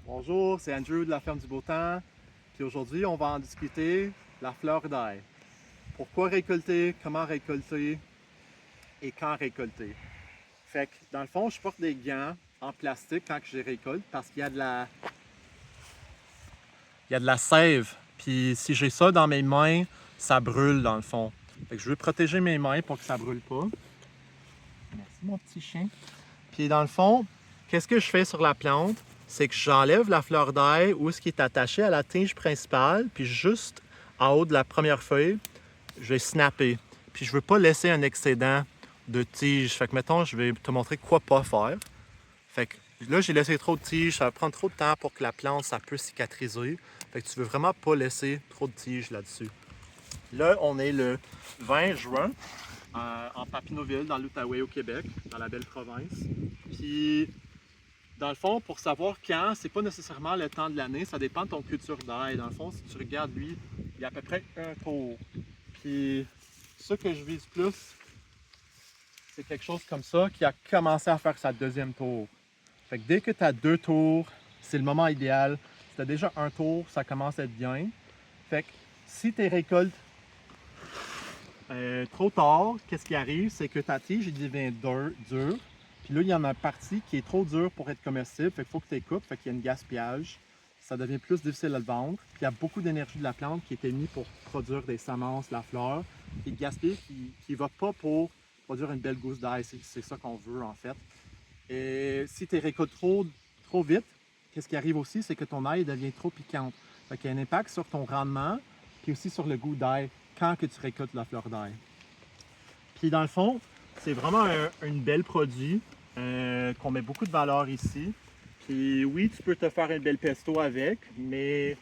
Bonjour, c'est Andrew de la Ferme du Beau Temps. Puis aujourd'hui, on va en discuter la fleur d'ail. Pourquoi récolter, comment récolter et quand récolter. Fait que dans le fond, je porte des gants en plastique quand je les récolte parce qu'il y a de la sève. Puis si j'ai ça dans mes mains, ça brûle dans le fond. Fait que je veux protéger mes mains pour que ça brûle pas. Merci mon petit chien. Puis dans le fond, qu'est-ce que je fais sur la plante? C'est que j'enlève la fleur d'ail où ce qui est attaché à la tige principale, puis juste en haut de la première feuille, je vais snapper. Puis je veux pas laisser un excédent de tige. Fait que mettons, je vais te montrer quoi pas faire. Fait que là, j'ai laissé trop de tiges, ça va prendre trop de temps pour que la plante, ça peut cicatriser. Fait que tu veux vraiment pas laisser trop de tiges là-dessus. Là, on est le 20 juin en Papineauville, dans l'Outaouais au Québec, dans la belle province. Puis, dans le fond, pour savoir quand, c'est pas nécessairement le temps de l'année, ça dépend de ton culture d'ail. Dans le fond, si tu regardes lui, il y a à peu près un tour. Puis, ce que je vise plus, c'est quelque chose comme ça qui a commencé à faire sa deuxième tour. Fait que dès que tu as deux tours, c'est le moment idéal. Si tu as déjà un tour, ça commence à être bien. Fait que si tu récoltes trop tard, qu'est-ce qui arrive? C'est que ta tige devient dure. Puis là, il y en a une partie qui est trop dure pour être comestible. Fait qu'il faut que tu les coupes. Fait qu'il y a un gaspillage. Ça devient plus difficile à le vendre. Puis il y a beaucoup d'énergie de la plante qui était mise pour produire des semences, la fleur. Qui est gaspillée, qui ne va pas pour produire une belle gousse d'ail. C'est ça qu'on veut en fait. Et si tu récoltes trop vite, qu'est-ce qui arrive aussi? C'est que ton ail devient trop piquante. Fait qu'il y a un impact sur ton rendement, puis aussi sur le goût d'ail quand que tu récoltes la fleur d'ail. Puis dans le fond, c'est vraiment un bel produit qu'on met beaucoup de valeur ici. Puis oui, tu peux te faire un bel pesto avec, mais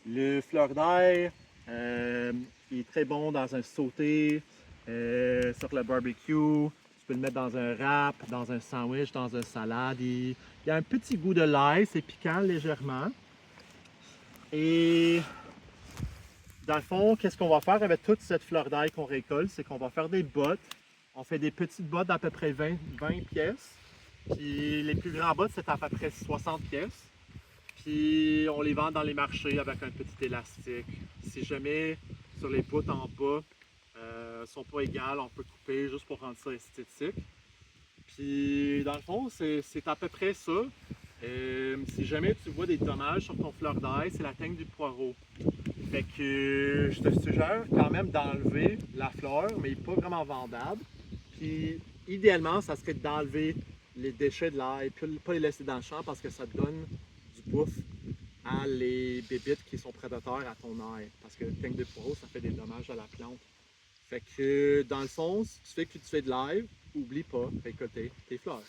le fleur d'ail il est très bon dans un sauté, sur le barbecue. Tu peux le mettre dans un wrap, dans un sandwich, dans une salade. Il y a un petit goût de l'ail, c'est piquant légèrement. Et dans le fond, qu'est-ce qu'on va faire avec toute cette fleur d'ail qu'on récolte? C'est qu'on va faire des bottes. On fait des petites bottes d'à peu près 20 pièces. Puis les plus grands bottes, c'est à peu près 60 pièces. Puis on les vend dans les marchés avec un petit élastique. Si jamais sur les bouts en bas ne sont pas égales, on peut couper juste pour rendre ça esthétique. Puis dans le fond, c'est à peu près ça. Si jamais tu vois des dommages sur ton fleur d'ail, c'est la teigne du poireau. Fait que je te suggère quand même d'enlever la fleur, mais pas vraiment vendable. Puis idéalement, ça serait d'enlever les déchets de l'ail, puis pas les laisser dans le champ parce que ça donne du bouffe à les bébites qui sont prédateurs à ton ail. Parce que le teigne de poireau, ça fait des dommages à la plante. Fait que dans le fond, si tu fais cultiver de l'ail, oublie pas, récolter tes fleurs.